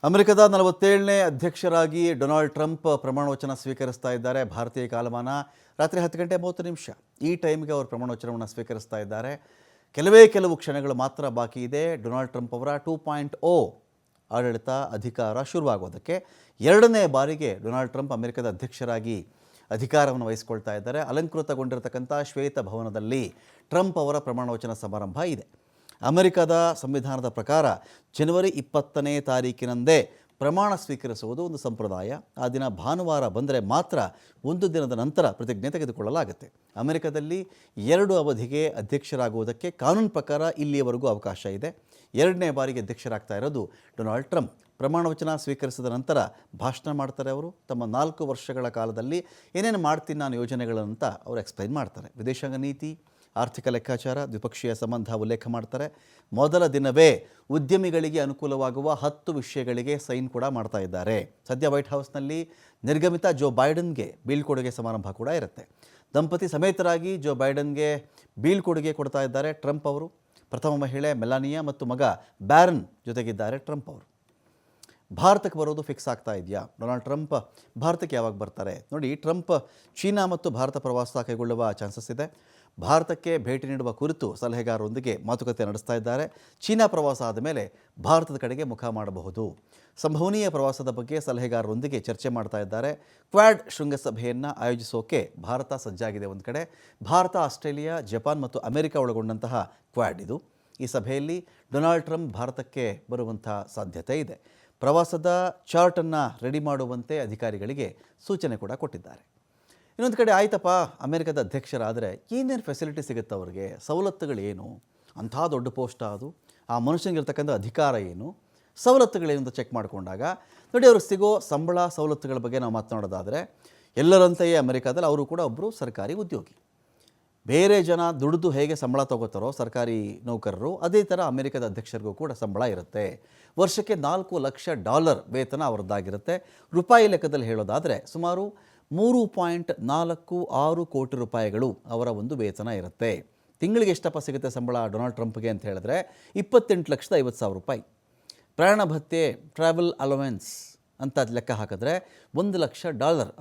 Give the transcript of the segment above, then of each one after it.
ಅಮೆರಿಕದ 47ನೇ ಅಧ್ಯಕ್ಷರಾಗಿ Donald Trump ಪ್ರಮಾಣವಚನ ಸ್ವೀಕರಿಸ್ತಾ ಇದ್ದಾರೆ. ಭಾರತೀಯ ಕಾಲಮಾನ ರಾತ್ರಿ 10:30 ಈ ಟೈಮ್ಗೆ ಅವರು ಪ್ರಮಾಣವಚನವನ್ನು ಸ್ವೀಕರಿಸ್ತಾ ಇದ್ದಾರೆ. ಕೆಲವು ಕ್ಷಣಗಳು ಮಾತ್ರ ಬಾಕಿ ಇದೆ ಡೊನಾಲ್ಡ್ ಟ್ರಂಪ್ ಅವರ 2.0 ಆಡಳಿತ ಅಧಿಕಾರ ಶುರುವಾಗೋದಕ್ಕೆ. ಎರಡನೇ ಬಾರಿಗೆ ಡೊನಾಲ್ಡ್ ಟ್ರಂಪ್ ಅಮೆರಿಕದ ಅಧ್ಯಕ್ಷರಾಗಿ ಅಧಿಕಾರವನ್ನು ವಹಿಸಿಕೊಳ್ತಾ ಇದ್ದಾರೆ. ಅಲಂಕೃತಗೊಂಡಿರತಕ್ಕಂಥ ಶ್ವೇತ ಭವನದಲ್ಲಿ ಟ್ರಂಪ್ ಅವರ ಪ್ರಮಾಣವಚನ ಸಮಾರಂಭ ಇದೆ. ಅಮೆರಿಕದ ಸಂವಿಧಾನದ ಪ್ರಕಾರ ಜನವರಿ 20ನೇ ತಾರೀಕಿನಂದೇ ಪ್ರಮಾಣ ಸ್ವೀಕರಿಸುವುದು ಒಂದು ಸಂಪ್ರದಾಯ. ಆ ದಿನ ಭಾನುವಾರ ಬಂದರೆ ಮಾತ್ರ ಒಂದು ದಿನದ ನಂತರ ಪ್ರತಿಜ್ಞೆ ತೆಗೆದುಕೊಳ್ಳಲಾಗುತ್ತೆ. ಅಮೆರಿಕದಲ್ಲಿ 2 ಅವಧಿಗೆ ಅಧ್ಯಕ್ಷರಾಗುವುದಕ್ಕೆ ಕಾನೂನು ಪ್ರಕಾರ ಇಲ್ಲಿಯವರೆಗೂ ಅವಕಾಶ ಇದೆ. ಎರಡನೇ ಬಾರಿಗೆ ಅಧ್ಯಕ್ಷರಾಗ್ತಾ ಇರೋದು ಡೊನಾಲ್ಡ್ ಟ್ರಂಪ್. ಪ್ರಮಾಣವಚನ ಸ್ವೀಕರಿಸಿದ ನಂತರ ಭಾಷಣ ಮಾಡ್ತಾರೆ. ಅವರು ತಮ್ಮ 4 ವರ್ಷಗಳ ಕಾಲದಲ್ಲಿ ಏನೇನು ಮಾಡ್ತೀನಿ ನಾನು ಯೋಜನೆಗಳಂತ ಅವರು ಎಕ್ಸ್ಪ್ಲೈನ್ ಮಾಡ್ತಾರೆ. ವಿದೇಶಾಂಗ ನೀತಿ, ಆರ್ಥಿಕ ಲೆಕ್ಕಾಚಾರ, ದ್ವಿಪಕ್ಷೀಯ ಸಂಬಂಧ ಉಲ್ಲೇಖ ಮಾಡ್ತಾರೆ. ಮೊದಲ ದಿನವೇ ಉದ್ಯಮಿಗಳಿಗೆ ಅನುಕೂಲವಾಗುವ 10 ವಿಷಯಗಳಿಗೆ ಸೈನ್ ಕೂಡ ಮಾಡ್ತಾ ಇದ್ದಾರೆ. ಸದ್ಯ ವೈಟ್ ಹೌಸ್ನಲ್ಲಿ ನಿರ್ಗಮಿತ ಜೋ ಬೈಡನ್ಗೆ ಬೀಳ್ಕೊಡುಗೆ ಸಮಾರಂಭ ಕೂಡ ಇರುತ್ತೆ. ದಂಪತಿ ಸಮೇತರಾಗಿ ಜೋ ಬೈಡನ್ಗೆ ಬೀಳ್ಕೊಡುಗೆ ಕೊಡ್ತಾ ಇದ್ದಾರೆ ಟ್ರಂಪ್ ಅವರು. ಪ್ರಥಮ ಮಹಿಳೆ ಮೆಲಾನಿಯಾ ಮತ್ತು ಮಗ ಬ್ಯಾರನ್ ಜೊತೆಗಿದ್ದಾರೆ ಟ್ರಂಪ್ ಅವರು. ಭಾರತಕ್ಕೆ ಬರೋದು ಫಿಕ್ಸ್ ಆಗ್ತಾ ಇದೆಯಾ? ಡೊನಾಲ್ಡ್ ಟ್ರಂಪ್ ಭಾರತಕ್ಕೆ ಯಾವಾಗ ಬರ್ತಾರೆ? ನೋಡಿ, ಟ್ರಂಪ್ ಚೀನಾ ಮತ್ತು ಭಾರತ ಪ್ರವಾಸ ಕೈಗೊಳ್ಳುವ ಚಾನ್ಸಸ್ ಇದೆ. ಭಾರತಕ್ಕೆ ಭೇಟಿ ನೀಡುವ ಕುರಿತು ಸಲಹೆಗಾರರೊಂದಿಗೆ ಮಾತುಕತೆ ನಡೆಸ್ತಾ ಇದ್ದಾರೆ. ಚೀನಾ ಪ್ರವಾಸ ಆದ ಮೇಲೆ ಭಾರತದ ಕಡೆಗೆ ಮುಖ ಮಾಡಬಹುದು. ಸಂಭವನೀಯ ಪ್ರವಾಸದ ಬಗ್ಗೆ ಸಲಹೆಗಾರರೊಂದಿಗೆ ಚರ್ಚೆ ಮಾಡ್ತಾ ಇದ್ದಾರೆ. ಕ್ವಾಡ್ ಶೃಂಗಸಭೆಯನ್ನು ಆಯೋಜಿಸೋಕೆ ಭಾರತ ಸಜ್ಜಾಗಿದೆ. ಒಂದು ಕಡೆ ಭಾರತ, ಆಸ್ಟ್ರೇಲಿಯಾ, ಜಪಾನ್ ಮತ್ತು ಅಮೆರಿಕ ಒಳಗೊಂಡಂತಹ ಕ್ವಾಡ್ ಇದು. ಈ ಸಭೆಯಲ್ಲಿ ಡೊನಾಲ್ಡ್ ಟ್ರಂಪ್ ಭಾರತಕ್ಕೆ ಬರುವಂಥ ಸಾಧ್ಯತೆ ಇದೆ. ಪ್ರವಾಸದ ಚಾರ್ಟನ್ನು ರೆಡಿ ಮಾಡುವಂತೆ ಅಧಿಕಾರಿಗಳಿಗೆ ಸೂಚನೆ ಕೂಡ ಕೊಟ್ಟಿದ್ದಾರೆ. ಇನ್ನೊಂದು ಕಡೆ ಆಯ್ತಪ್ಪ, ಅಮೆರಿಕದ ಅಧ್ಯಕ್ಷರಾದರೆ ಏನೇನು ಫೆಸಿಲಿಟಿ ಸಿಗುತ್ತೆ ಅವ್ರಿಗೆ, ಸವಲತ್ತುಗಳೇನು, ಅಂಥ ದೊಡ್ಡ ಪೋಸ್ಟ್ ಅದು, ಆ ಮನುಷ್ಯನಿಗಿರ್ತಕ್ಕಂಥ ಅಧಿಕಾರ ಏನು, ಸವಲತ್ತುಗಳೇನು ಅಂತ ಚೆಕ್ ಮಾಡಿಕೊಂಡಾಗ ನೋಡಿ, ಅವ್ರಿಗೆ ಸಿಗೋ ಸಂಬಳ ಸವಲತ್ತುಗಳ ಬಗ್ಗೆ ನಾವು ಮಾತನಾಡೋದಾದರೆ ಎಲ್ಲರಂತೆಯೇ ಅಮೆರಿಕಾದಲ್ಲಿ ಅವರು ಕೂಡ ಒಬ್ಬರು ಸರ್ಕಾರಿ ಉದ್ಯೋಗಿ. ಬೇರೆ ಜನ ದುಡಿದು ಹೇಗೆ ಸಂಬಳ ತೊಗೋತಾರೋ ಸರ್ಕಾರಿ ನೌಕರರು, ಅದೇ ಥರ ಅಮೆರಿಕದ ಅಧ್ಯಕ್ಷರಿಗೂ ಕೂಡ ಸಂಬಳ ಇರುತ್ತೆ. ವರ್ಷಕ್ಕೆ $4 ಲಕ್ಷ ವೇತನ ಅವರದ್ದಾಗಿರುತ್ತೆ. ರೂಪಾಯಿ ಲೆಕ್ಕದಲ್ಲಿ ಹೇಳೋದಾದರೆ ಸುಮಾರು 3.46 ಕೋಟಿ ರೂಪಾಯಿಗಳು ಅವರ ಒಂದು ವೇತನ ಇರುತ್ತೆ. ತಿಂಗಳಿಗೆ ಎಷ್ಟಪ್ಪ ಸಿಗುತ್ತೆ ಸಂಬಳ ಡೊನಾಲ್ಡ್ ಟ್ರಂಪ್ಗೆ ಅಂತ ಹೇಳಿದ್ರೆ $28,50,000 ರೂಪಾಯಿ. ಪ್ರಯಾಣ ಭತ್ಯೆ, ಟ್ರಾವೆಲ್ ಅಲವೆನ್ಸ್ ಅಂತ ಲೆಕ್ಕ ಹಾಕಿದ್ರೆ $1 ಲಕ್ಷ,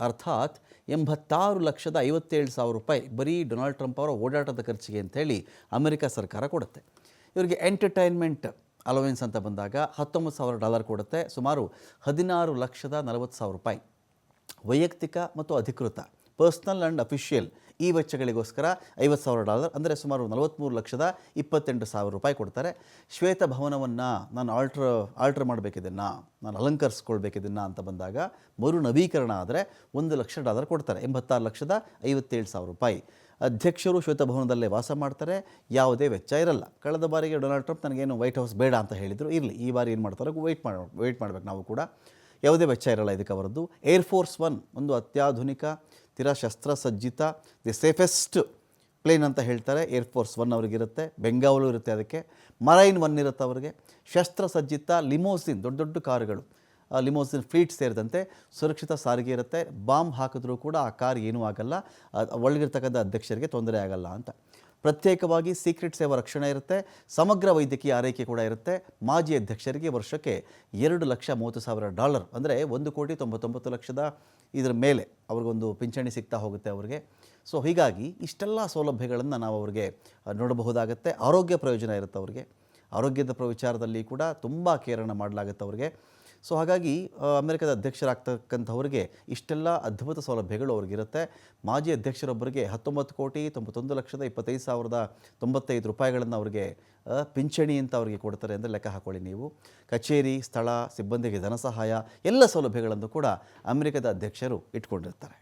ಅರ್ಥಾತ್ $86,57,000 ರೂಪಾಯಿ ಬರೀ ಡೊನಾಲ್ಡ್ ಟ್ರಂಪ್ ಅವರ ಓಡಾಟದ ಖರ್ಚಿಗೆ ಅಂಥೇಳಿ ಅಮೆರಿಕ ಸರ್ಕಾರ ಕೊಡುತ್ತೆ. ಇವರಿಗೆ ಎಂಟರ್ಟೈನ್ಮೆಂಟ್ ಅಲವೆನ್ಸ್ ಅಂತ ಬಂದಾಗ $19,000 ಕೊಡುತ್ತೆ. ಸುಮಾರು $16,40,000 ರೂಪಾಯಿ. ವೈಯಕ್ತಿಕ ಮತ್ತು ಅಧಿಕೃತ, ಪರ್ಸ್ನಲ್ ಆ್ಯಂಡ್ ಅಫಿಷಿಯಲ್ ಈ ವೆಚ್ಚಗಳಿಗೋಸ್ಕರ $50,000 ಅಂದರೆ ಸುಮಾರು $43,28,000 ರೂಪಾಯಿ ಕೊಡ್ತಾರೆ. ಶ್ವೇತ ಭವನವನ್ನು ನಾನು ಆಲ್ಟ್ರ್ ಮಾಡಬೇಕಿದ್ದನ್ನು, ನಾನು ಅಲಂಕರಿಸ್ಕೊಳ್ಬೇಕಿದ್ದನ್ನು ಅಂತ ಬಂದಾಗ ಮರು ನವೀಕರಣ ಆದರೆ $1 ಲಕ್ಷ ಕೊಡ್ತಾರೆ. $86,57,000 ರೂಪಾಯಿ. ಅಧ್ಯಕ್ಷರು ಶ್ವೇತಭವನದಲ್ಲೇ ವಾಸ ಮಾಡ್ತಾರೆ. ಯಾವುದೇ ವೆಚ್ಚ ಇರಲ್ಲ. ಕಳೆದ ಬಾರಿಗೆ ಡೊನಾಲ್ಡ್ ಟ್ರಂಪ್ ನನಗೇನು ವೈಟ್ ಹೌಸ್ ಬೇಡ ಅಂತ ಹೇಳಿದರು. ಇರಲಿ, ಈ ಬಾರಿ ಏನು ಮಾಡ್ತಾರೆ ವೆಯ್ಟ್ ಮಾಡಬೇಕು ನಾವು ಕೂಡ. ಯಾವುದೇ ವೆಚ್ಚ ಇರಲ್ಲ ಇದಕ್ಕೆ ಅವರದ್ದು. ಏರ್ಫೋರ್ಸ್ 1 ಒಂದು ಅತ್ಯಾಧುನಿಕ ಶಸ್ತ್ರಸಜ್ಜಿತ ದಿ ಸೇಫೆಸ್ಟ್ ಪ್ಲೇನ್ ಅಂತ ಹೇಳ್ತಾರೆ. ಏರ್ಫೋರ್ಸ್ 1 ಅವ್ರಿಗಿರುತ್ತೆ. ಬೆಂಗಾವಲು ಇರುತ್ತೆ ಅದಕ್ಕೆ. ಮರೈನ್ 1 ಇರುತ್ತೆ ಅವರಿಗೆ. ಶಸ್ತ್ರಸಜ್ಜಿತ ಲಿಮೋಸಿನ್, ದೊಡ್ಡ ಕಾರುಗಳು, ಲಿಮೋಸಿನ್ ಫ್ಲೀಟ್ ಸೇರಿದಂತೆ ಸುರಕ್ಷಿತ ಸಾರಿಗೆ ಇರುತ್ತೆ. ಬಾಂಬ್ ಹಾಕಿದ್ರೂ ಕೂಡ ಆ ಕಾರ್ ಏನೂ ಆಗಲ್ಲ, ಒಳಗಿರ್ತಕ್ಕಂಥ ಅಧ್ಯಕ್ಷರಿಗೆ ತೊಂದರೆ ಆಗಲ್ಲ ಅಂತ. ಪ್ರತ್ಯೇಕವಾಗಿ ಸೀಕ್ರೆಟ್ ಸೇವಾ ರಕ್ಷಣೆ ಇರುತ್ತೆ. ಸಮಗ್ರ ವೈದ್ಯಕೀಯ ಆರೈಕೆ ಕೂಡ ಇರುತ್ತೆ. ಮಾಜಿ ಅಧ್ಯಕ್ಷರಿಗೆ ವರ್ಷಕ್ಕೆ $2,30,000 ಅಂದರೆ $1,99,00,000 ಇದರ ಮೇಲೆ ಅವ್ರಿಗೊಂದು ಪಿಂಚಣಿ ಸಿಗ್ತಾ ಹೋಗುತ್ತೆ ಅವ್ರಿಗೆ. ಸೊ ಹೀಗಾಗಿ ಇಷ್ಟೆಲ್ಲ ಸೌಲಭ್ಯಗಳನ್ನು ನಾವು ಅವ್ರಿಗೆ ನೋಡಬಹುದಾಗುತ್ತೆ. ಆರೋಗ್ಯ ಪ್ರಯೋಜನ ಇರುತ್ತೆ ಅವ್ರಿಗೆ. ಆರೋಗ್ಯದ ವಿಚಾರದಲ್ಲಿ ಕೂಡ ತುಂಬ ಕೇರನ್ನು ಮಾಡಲಾಗುತ್ತೆ ಅವ್ರಿಗೆ. ಸೊ ಹಾಗಾಗಿ ಅಮೆರಿಕದ ಅಧ್ಯಕ್ಷರಾಗ್ತಕ್ಕಂಥವ್ರಿಗೆ ಇಷ್ಟೆಲ್ಲ ಅದ್ಭುತ ಸೌಲಭ್ಯಗಳು ಅವ್ರಿಗಿರುತ್ತೆ. ಮಾಜಿ ಅಧ್ಯಕ್ಷರೊಬ್ಬರಿಗೆ $19,25,25,095 ರೂಪಾಯಿಗಳನ್ನು ಅವ್ರಿಗೆ ಪಿಂಚಣಿ ಅಂತ ಅವ್ರಿಗೆ ಕೊಡ್ತಾರೆ ಅಂದರೆ ಲೆಕ್ಕ ಹಾಕೊಳ್ಳಿ ನೀವು. ಕಚೇರಿ, ಸ್ಥಳ, ಸಿಬ್ಬಂದಿಗೆ ಧನ ಸಹಾಯ ಎಲ್ಲ ಸೌಲಭ್ಯಗಳನ್ನು ಕೂಡ ಅಮೆರಿಕದ ಅಧ್ಯಕ್ಷರು ಇಟ್ಕೊಂಡಿರ್ತಾರೆ.